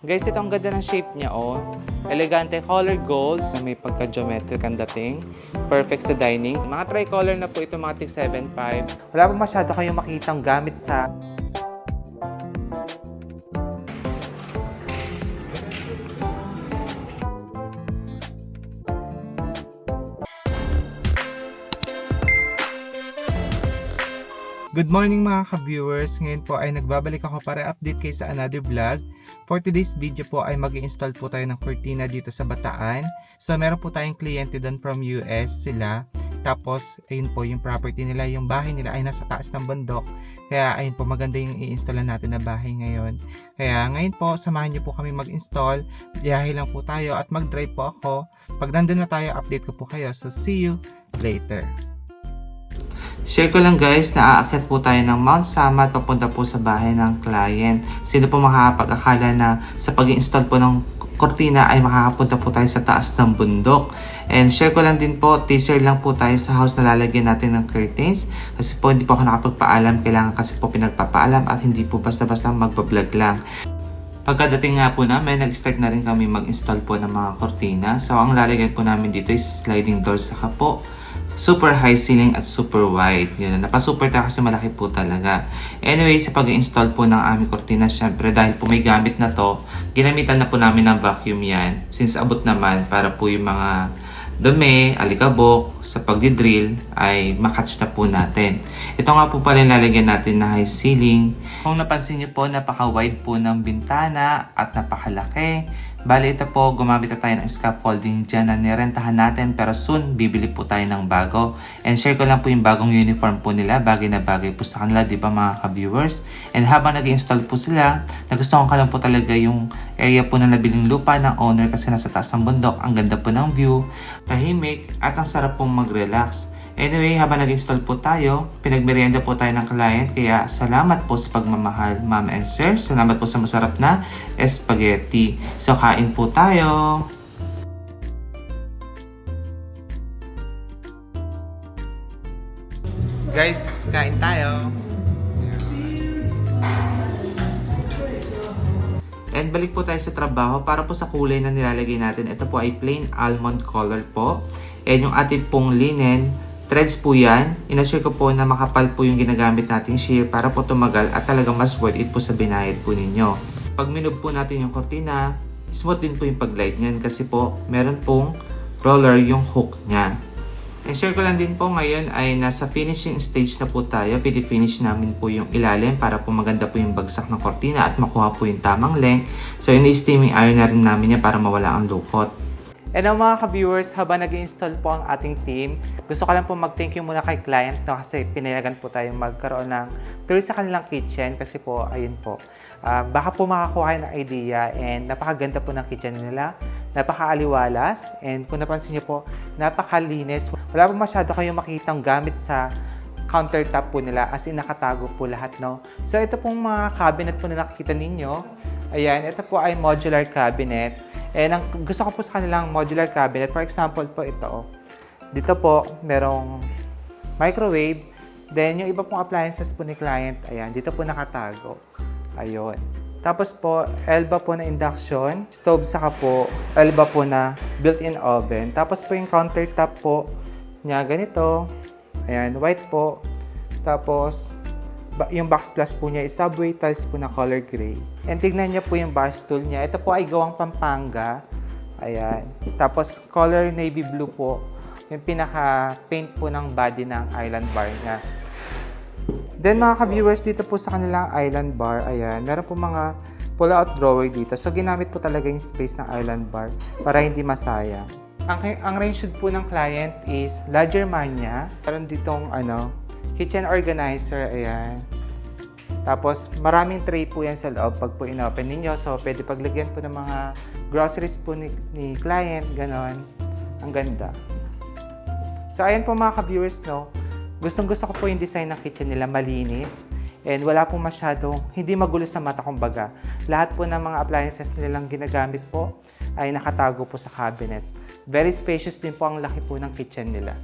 Guys, ito ang ganda ng shape niya, oh. Elegante color gold na may pagka-geometric ang dating. Perfect sa dining. Mga tricolor na po ito, mga tig 7.5. Wala pa masyado kayong makitang gamit sa Good morning mga ka-viewers! Ngayon po ay nagbabalik ako para update kayo sa another vlog. For today's video po ay mag-install po tayo ng cortina dito sa Bataan. So meron po tayong kliyente doon from US sila. Tapos ayun po yung property nila, yung bahay nila ay nasa taas ng bundok. Kaya ayun po maganda yung i-installan natin na bahay ngayon. Kaya ngayon po samahan niyo po kami mag-install. Biyahe lang po tayo at mag-drive po ako. Pag nandun na tayo, update ko po kayo. So see you later! Share ko lang guys, naaakyat po tayo ng Mount Samat papunta po sa bahay ng client. Sino po makakapag-akala na sa pag-install po ng kortina ay makakapunta po tayo sa taas ng bundok. And share ko lang din po, teaser lang po tayo sa house na lalagyan natin ng curtains. Kasi po hindi po ako nakapagpaalam, kailangan kasi po pinagpapaalam at hindi po basta-basta magpa-vlog lang. Pagkadating nga po namin, nag-start na rin kami mag-install po ng mga kortina. So ang lalagyan po namin dito is sliding doors saka po super high ceiling at super wide. Yun, napasuper tayo kasi malaki po talaga. Anyway, sa pag-install po ng aming kortina, syempre dahil po may gamit na to, ginamitan na po namin ng vacuum yan. Since abot naman para po yung mga dumi, alikabok, sa pagdidrill ay makatch na po natin. Ito nga po pala yung lalagyan natin na high ceiling. Kung napansin niyo po, napaka-wide po ng bintana at napakalaki. Bali ito po, gumamit na tayo ng scaffolding dyan na nirentahan natin pero soon bibili po tayo ng bago. And share ko lang po yung bagong uniform po nila, bagay na bagay po sa kanila, di ba mga ka-viewers? And habang nag-install po sila, nagustuhan ko lang po talaga yung area po na nabiling lupa ng owner kasi nasa taas ng bundok. Ang ganda po ng view, tahimik at ang sarap pong mag-relax. Anyway, habang nag-install po tayo, pinagmerienda po tayo ng client. Kaya salamat po sa pagmamahal, ma'am and sir. Salamat po sa masarap na spaghetti. So, kain po tayo. Guys, kain tayo. And balik po tayo sa trabaho para po sa kulay na nilalagay natin. Ito po ay plain almond color po. And yung ating pong linen, threads po yan. Inassure ko po na makapal po yung ginagamit nating shear para po tumagal at talagang mas worth it po sa binayad po ninyo. Pag minove po natin yung kortina, smooth din po yung pag-glide niyan kasi po meron pong roller yung hook niya. And share ko lang din po ngayon ay nasa finishing stage na po tayo. Finish namin po yung ilalim para po maganda po yung bagsak ng kortina at makuha po yung tamang length. So ini-steaming iron na rin namin yan para mawala ang lukot. And ang mga ka-viewers, habang nag-install po ang ating team, gusto ko lang po mag-thank you muna kay client no, kasi pinayagan po tayong magkaroon ng tour sa kanilang kitchen kasi po, ayun po, baka po makakuha kayo ng idea and napakaganda po ng kitchen nila, napakaaliwalas and kung napansin niyo po, napakalinis. Wala po masyado kayong makitang gamit sa countertop po nila as in nakatago po lahat, no? So ito pong mga cabinet po na nakikita ninyo, ayan, ito po ay modular cabinet. And ang gusto ko po sa kanilang modular cabinet, for example po ito, oh. Dito po, merong microwave. Then, yung iba pong appliances po ni client, ayan, dito po nakatago. Ayun. Tapos po, elba po na induction, stove saka po, elba po na built-in oven. Tapos po yung countertop po niya, ganito. Ayan, white po. Tapos, yung box plus po niya is subway tiles po na color gray. And tignan niyo po yung bar stool niya. Ito po ay gawang Pampanga. Ayan. Tapos color navy blue po. Yung pinaka-paint po ng body ng island bar niya. Then mga ka-viewers, dito po sa kanilang island bar, ayan, meron po mga pull-out drawer dito. So ginamit po talaga yung space ng island bar para hindi masayang. Ang range po ng client is larger mania. Meron ditong kitchen organizer, ayan. Tapos, maraming tray po yan sa loob pag po inopen ninyo. So, pwede paglagyan po ng mga groceries po ni client, ganon. Ang ganda. So, ayan po mga ka-viewers, no. Gustong-gusto ko po yung design ng kitchen nila, malinis. And wala po masyadong, hindi magulo sa mata kumbaga. Lahat po ng mga appliances nilang ginagamit po ay nakatago po sa cabinet. Very spacious din po ang laki po ng kitchen nila.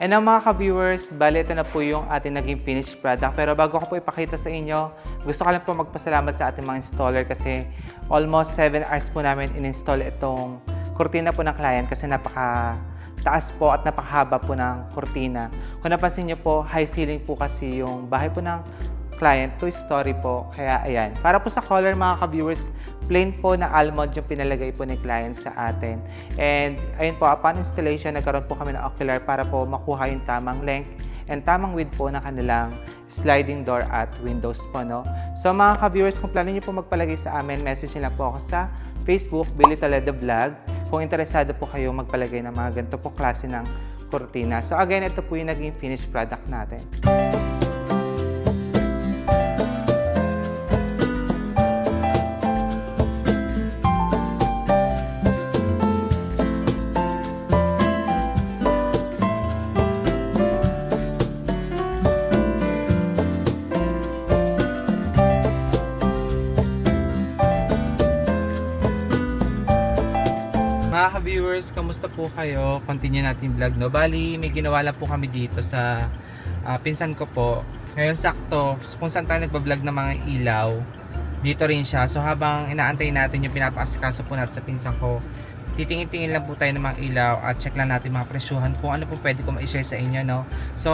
And now mga ka-viewers, bali ito na po yung ating naging finished product. Pero bago ko po ipakita sa inyo, gusto ko lang po magpasalamat sa ating mga installer kasi almost 7 hours po namin in-install itong kurtina po ng client kasi taas po at napakahaba po ng kurtina. Kung napansin niyo po, high ceiling po kasi yung bahay po ng client, 2-story po. Kaya ayan. Para po sa color mga ka-viewers, plain po na almond yung pinalagay po ni client sa atin. And ayun po, upon installation, nagkaroon po kami ng ocular para po makuha yung tamang length and tamang width po ng kanilang sliding door at windows po, no? So mga ka-viewers, kung plano niyo po magpalagay sa amin, message nila po ako sa Facebook, Billy Toledo Vlog. Kung interesado po kayo magpalagay ng mga ganito po klase ng kurtina. So again, ito po yung naging finished product natin. Mga ka-viewers, kamusta po kayo? Continue natin vlog, no? Bali, may ginawa lang po kami dito sa pinsan ko po. Ngayon sakto, kung saan tayo nagpa-vlog ng mga ilaw, dito rin siya. So habang inaantay natin yung pinapaasikaso po natin sa pinsan ko, titingin-tingin lang po tayo ng mga ilaw at check lang natin mga presyuhan kung ano po pwede ko ma-share sa inyo, no? So,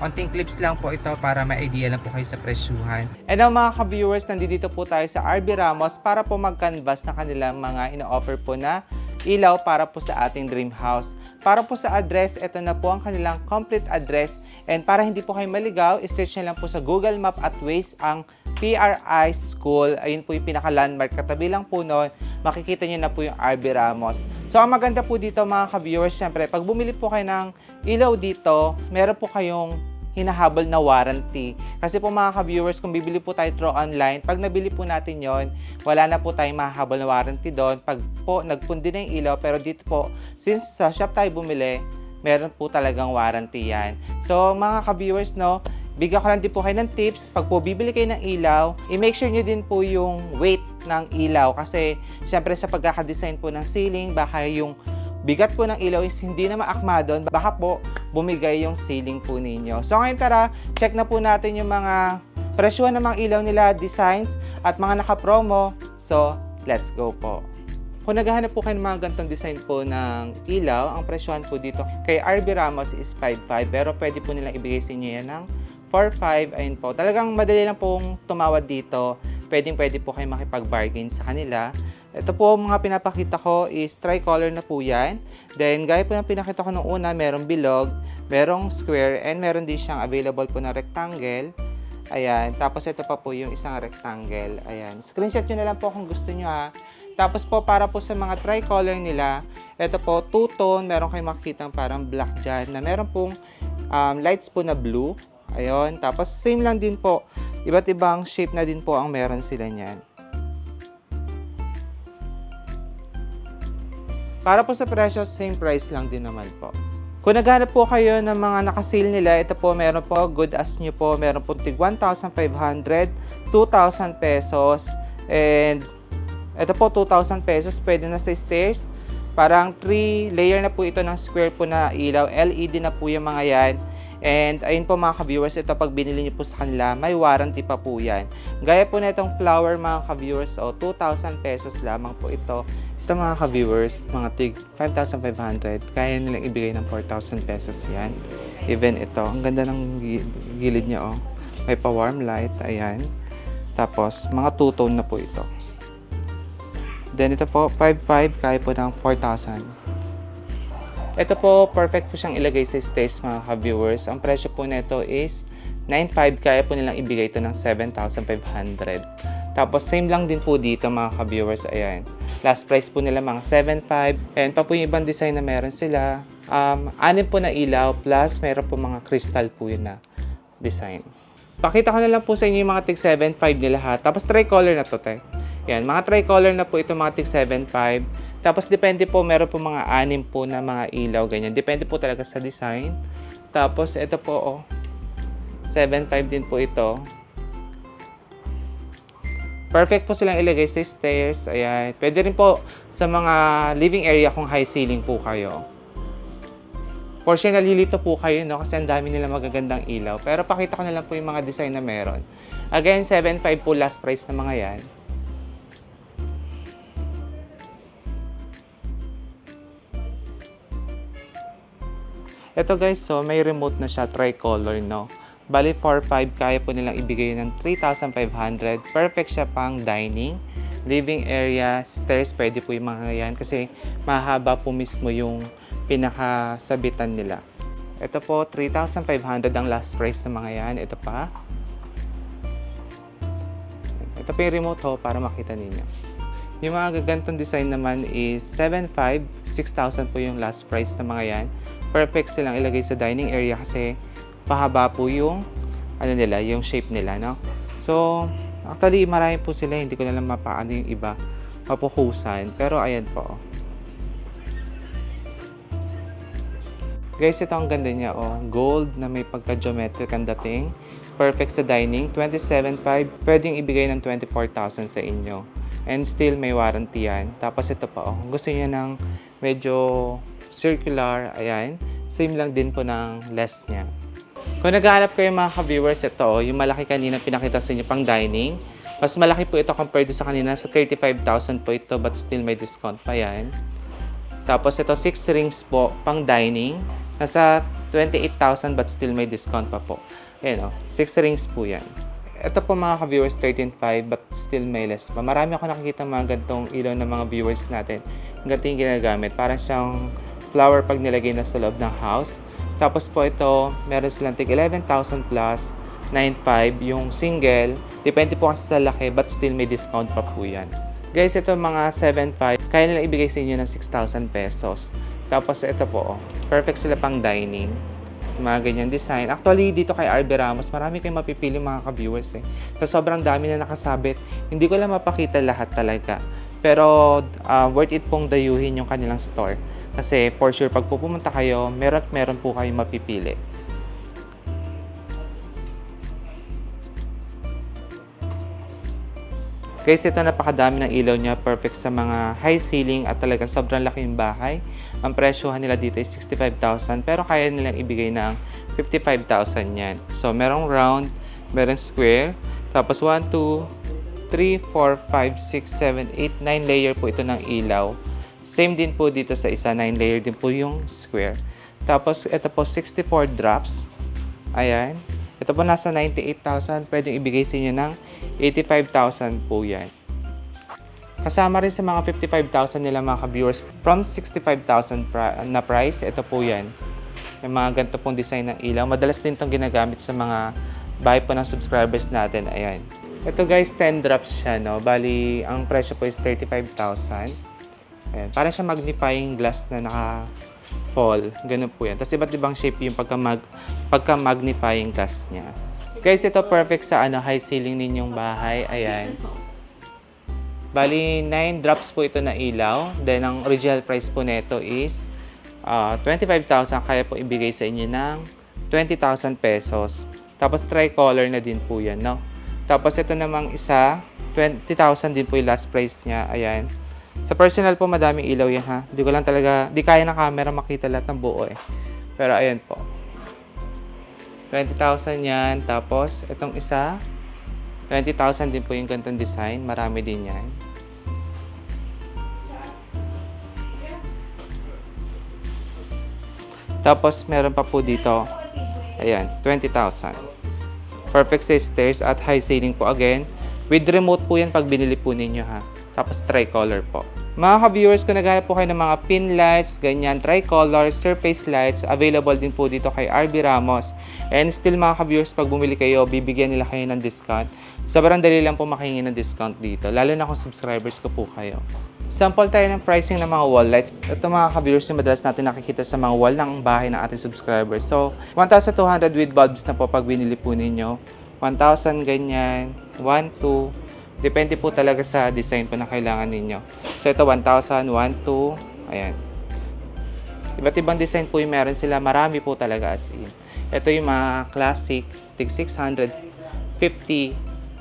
onting clips lang po ito para may idea lang po kayo sa presyuhan. And now mga ka-viewers, nandito po tayo sa RB Ramos para po mag-canvas na kanilang mga ino-offer po na ilaw para po sa ating dream house. Para po sa address, ito na po ang kanilang complete address. And para hindi po kayo maligaw, search nyo lang po sa Google Map at Waze ang PRI School. Ayun po yung pinaka-landmark. Katabi lang po nun, makikita nyo na po yung RB Ramos. So ang maganda po dito mga ka-viewers, syempre, pag bumili po kayo ng ilaw dito, meron po kayong hinahabol na warranty. Kasi po mga ka-viewers, kung bibili po tayo through online, pag nabili po natin yon, wala na po tayong mahahabol na warranty doon. Pag po nagpundi na yung ilaw, pero dito po, since sa shop tayo bumili, meron po talagang warranty yan. So mga ka-viewers, no, bigyan ko lang din po kayo ng tips. Pag po bibili kayo ng ilaw, i-make sure nyo din po yung weight ng ilaw. Kasi syempre sa pagkakadesign po ng ceiling, baka yung bigat po ng ilaw is hindi na maakma doon, baka po bumigay yung ceiling po ninyo. So ngayon tara, check na po natin yung mga presyuhan ng mga ilaw nila, designs, at mga naka-promo. So, let's go po. Kung naghahanap po kayo ng mga ganitong design po ng ilaw, ang presyuhan po dito kay RB Ramos is 5.5, pero pwede po nilang ibigay sa inyo yan ng 4.5. Ayun po. Talagang madali lang pong tumawad dito. Pwede po kayo makipag-bargain sa kanila. Ito po mga pinapakita ko is tricolor na po yan. Then gaya po ng pinakita ko nung una, merong bilog, merong square, and meron din siyang available po na rectangle. Ayan. Tapos ito pa po yung isang rectangle. Ayan. Screenshot nyo na lang po kung gusto nyo ha. Tapos po para po sa mga tricolor nila, ito po two-tone, meron kayong makikita parang black dyan, na meron pong lights po na blue. Ayun. Tapos same lang din po. Iba't ibang shape na din po ang meron sila niyan. Para po sa presyo, same price lang din naman po. Kung naghanap po kayo ng mga naka-sale nila, ito po meron po, good as new po, meron po tig 1,500, 2,000 pesos, and ito po 2,000 pesos, pwede na sa stairs. Parang 3 layer na po ito ng square po na ilaw, LED na po yung mga yan. And ayun po mga ka-viewers, ito pag binili niyo po sa kanila, may warranty pa po yan. Gaya po na itong flower mga ka-viewers, so 2,000 pesos lamang po ito. Sa mga ka-viewers, mga tig 5,500, kaya nilang ibigay ng 4,000 pesos yan. Even ito, ang ganda ng gilid niya, oh. May pa-warm light, ayan. Tapos, mga two-tone na po ito. Then ito po, 5,500, kaya po ng 4,000. Ito po, perfect po siyang ilagay sa stairs mga ka-viewers. Ang presyo po nito is 9,500, kaya po nilang ibigay ito ng 7,500. Tapos same lang din po dito mga ka-viewers, ayan. Last price po nila mga 7,500. And pa po yung ibang design na meron sila. 6 po na ilaw plus meron po mga crystal po yun na design. Pakita ko na lang po sa inyo yung mga tig 7,500 nila ha. Tapos tricolor na to te. Yan, mga tricolor na po ito mga tig 7,500. Tapos depende po, meron po mga 6 po na mga ilaw, ganyan. Depende po talaga sa design. Tapos ito po, oh, 7,500 din po ito. Perfect po silang ilagay sa stairs. Ayan. Pwede rin po sa mga living area kung high ceiling po kayo. For sure, nalilito po kayo, no? Kasi ang dami nila magagandang ilaw. Pero pakita ko na lang po yung mga design na meron. Again, 7.5 po last price na mga yan. Ito guys, so may remote na siya, tricolor, no? Bali, 4.5, kaya po nilang ibigay ng 3,500. Perfect siya pang dining, living area, stairs, pwede po yung mga yan. Kasi mahaba po mismo yung pinakasabitan nila. Ito po, 3,500 ang last price ng mga yan. Ito pa. Ito po yung remote ho, para makita ninyo. Yung mga gagantong design naman is 7.5, 6,000 po yung last price ng mga yan. Perfect silang ilagay sa dining area kasi pahaba po yung ano nila, yung shape nila, no? So, actually marami po sila, hindi ko na lang mapaano yung iba, mapukusan. Pero ayan po. Guys, ito ang ganda niya, oh. Gold na may pagka-geometric ang dating. Perfect sa dining, 27.5. Pwedeng ibigay ng 24,000 sa inyo. And still may warranty yan. Tapos ito pa, oh. Gusto niya ng medyo circular, ayan. Same lang din po ng less niya. Kung naghahanap kayo mga ka-viewers, ito, oh, yung malaki kanina pinakita sa inyo pang dining. Mas malaki po ito compared sa kanina. Sa 35,000 po ito, but still may discount pa yan. Tapos ito, 6 rings po pang dining. Nasa 28,000 but still may discount pa po. Ayan, oh, 6 rings po yan. Ito po mga ka-viewers, 13.5 but still may less pa. Marami ako nakikita mga gantong ilaw ng mga viewers natin. Ganito yung ginagamit. Parang siyang flower pag nilagay na sa loob ng house. Tapos po ito, meron silang tig 11,000 plus, 9.5 yung single. Depende po kasi sa laki but still may discount pa po yan. Guys, ito mga 7.5, kaya nila ibigay sa inyo ng 6,000 pesos. Tapos ito po, perfect sila pang dining. Mga ganyan design. Actually, dito kay RB Ramos, marami kayong mapipili mga ka-viewers eh. Sa sobrang dami na nakasabit, hindi ko lang mapakita lahat talaga. Pero worth it pong dayuhin yung kanilang store. Kasi for sure, pag pupunta kayo, meron po kayong mapipili. Guys, ito napakadami ng ilaw niya. Perfect sa mga high ceiling at talagang sobrang laki yung bahay. Ang presyohan nila dito is 65,000 pero kaya nilang ibigay ng 55,000 yan. So, merong round, merong square. Tapos 1, 2, 3, 4, 5, 6, 7, 8, 9 layer po ito ng ilaw. Same din po dito sa isa, 9 layer din po yung square. Tapos, ito po 64 drops. Ayan. Ito po nasa 98,000. Pwedeng ibigay sa inyo ng 85,000 po yan. Kasama rin sa mga 55,000 nila mga ka-viewers from 65,000 na price. Ito po yan. Yung mga ganito pong design ng ilaw. Madalas din itong ginagamit sa mga buy po ng subscribers natin. Ayan. Ito guys, 10 drops siya, no? Bali, ang presyo po is 35,000. Ayan. Parang siya magnifying glass na naka-fall. Ganun po yan. Tapos iba't ibang shape yung pagka-magnifying glass niya. Guys, ito perfect sa high ceiling ninyong bahay. Ayan. Bali, 9 drops po ito na ilaw. Then, ang original price po nito is 25,000. Kaya po ibigay sa inyo ng 20,000 pesos. Tapos, tricolor na din po yan, no? Tapos, ito namang isa, 20,000 din po yung last price niya. Ayan. Sa personal po, madaming ilaw yan, ha? Di ko lang talaga, di kaya ng camera makita lahat ng buo, eh. Pero, ayan po. 20,000 yan. Tapos, itong isa, 20,000 din po yung ganitong design. Marami din yan. Tapos, meron pa po dito. Ayan, 20,000. Perfect size stairs at high ceiling po again. With remote po yan pag binili po ninyo, ha. Tapos, tricolor po. Mga ka-viewers, kung naghanap po kayo ng mga pin lights, ganyan, tricolor, surface lights, available din po dito kay RB Ramos. And still mga ka-viewers, pag bumili kayo, bibigyan nila kayo ng discount. Sobrang dali lang po makahingi ng discount dito, lalo na kung subscribers ko po kayo. Sample tayo ng pricing ng mga wall lights. Ito mga ka-viewers yung madalas natin nakikita sa mga wall ng bahay ng ating subscribers. So, 1,200 with bulbs na po pag binili po ninyo. 1,000 ganyan, 1, 2, depende po talaga sa design po na kailangan ninyo. So, ito 1,000, 1, 2, ayan. Iba't ibang design po yung meron sila. Marami po talaga as in. Ito yung mga classic, tig 650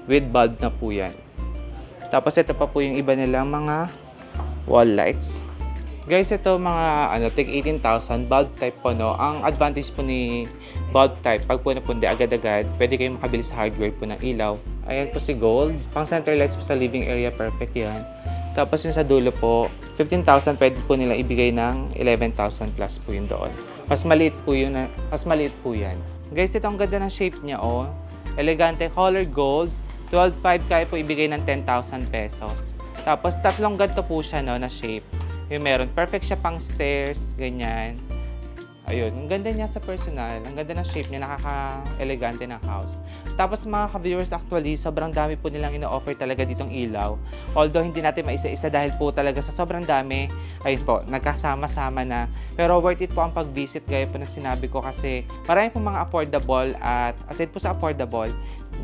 with bulb na po yan. Tapos ito pa po yung iba nilang mga wall lights. Guys, ito mga tig 18,000 bulb type po, no. Ang advantage po ni bulb type, pag po napundi agad-agad, pwede kayong makabili sa hardware po ng ilaw. Ayan po si gold. Pang center lights po sa living area, perfect yan. Tapos yung sa dulo po, 15,000 pwede po nilang ibigay ng 11,000 plus po yun doon. Mas maliit po yun, mas maliit po yan. Guys, ito ang ganda ng shape niya, oh. Elegante color gold. 12,500 kaya po ibigay ng 10,000 pesos. Tapos tatlong ganito po siya, no, na shape. Yung meron, perfect siya pang stairs, ganyan. Ayun, ang ganda niya sa personal. Ang ganda ng shape niya, nakaka-elegante ng house. Tapos mga ka-viewers, actually, sobrang dami po nilang ino-offer talaga ditong ilaw. Although hindi natin maisa-isa dahil po talaga sa sobrang dami, ayun po, nagkasama-sama na. Pero worth it po ang pag-visit, gaya po ng sinabi ko, kasi marami po mga affordable at aside po sa affordable,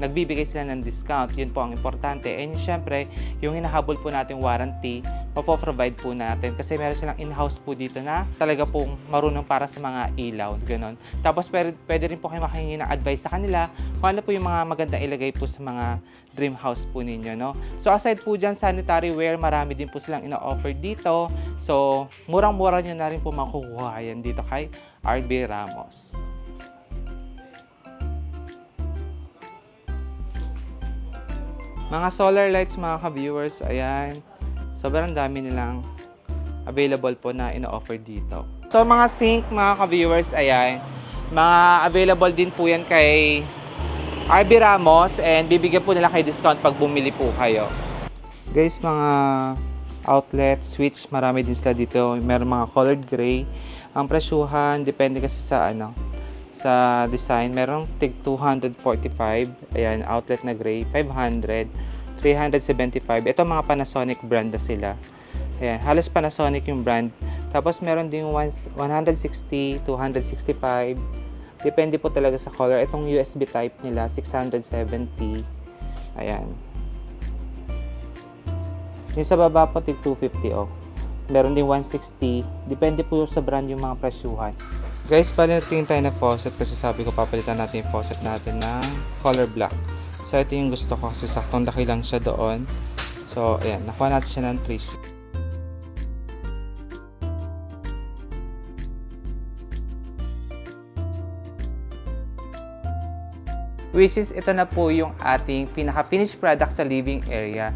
nagbibigay sila ng discount. Yun po ang importante. And syempre, yung hinahabol po natin warranty, provide po natin. Kasi meron silang in-house po dito na talaga pong marunong para sa mga ilaw. Ganon. Tapos pwede rin po kayo makahingi ng advice sa kanila kung ano po yung mga maganda ilagay po sa mga dream house po ninyo. No? So aside po dyan, sanitary ware, marami din po silang ina-offer dito. So murang-mura nyo na rin po makukuha yan dito kay RB Ramos. Mga solar lights, mga ka-viewers, ayan. Sobrang dami nilang available po na ino-offer dito. So mga sink, mga ka-viewers, ayan. Mga available din po yan kay RB Ramos and bibigyan po nila kayo discount pag bumili po kayo. Guys, mga outlet, switch, marami din sila dito. Meron mga colored gray. Ang presyuhan, depende kasi sa sa design, merong tig 245, ayan, outlet na gray, 500, 375. Ito mga Panasonic brand na sila. Ayan, halos Panasonic yung brand. Tapos meron din 160, 265. Depende po talaga sa color. Itong USB type nila, 670. Ayan. Yung sa baba po, tig 250, oh. Meron din 160. Depende po sa brand yung mga presyuhan. Guys, palitin tayo na faucet kasi sabi ko papalitan natin yung faucet natin ng color black. So, ito yung gusto ko kasi saktong laki lang siya doon. So, ayan, nakuha natin siya ng 3. Which is, ito na po yung ating pinaka-finished product sa living area.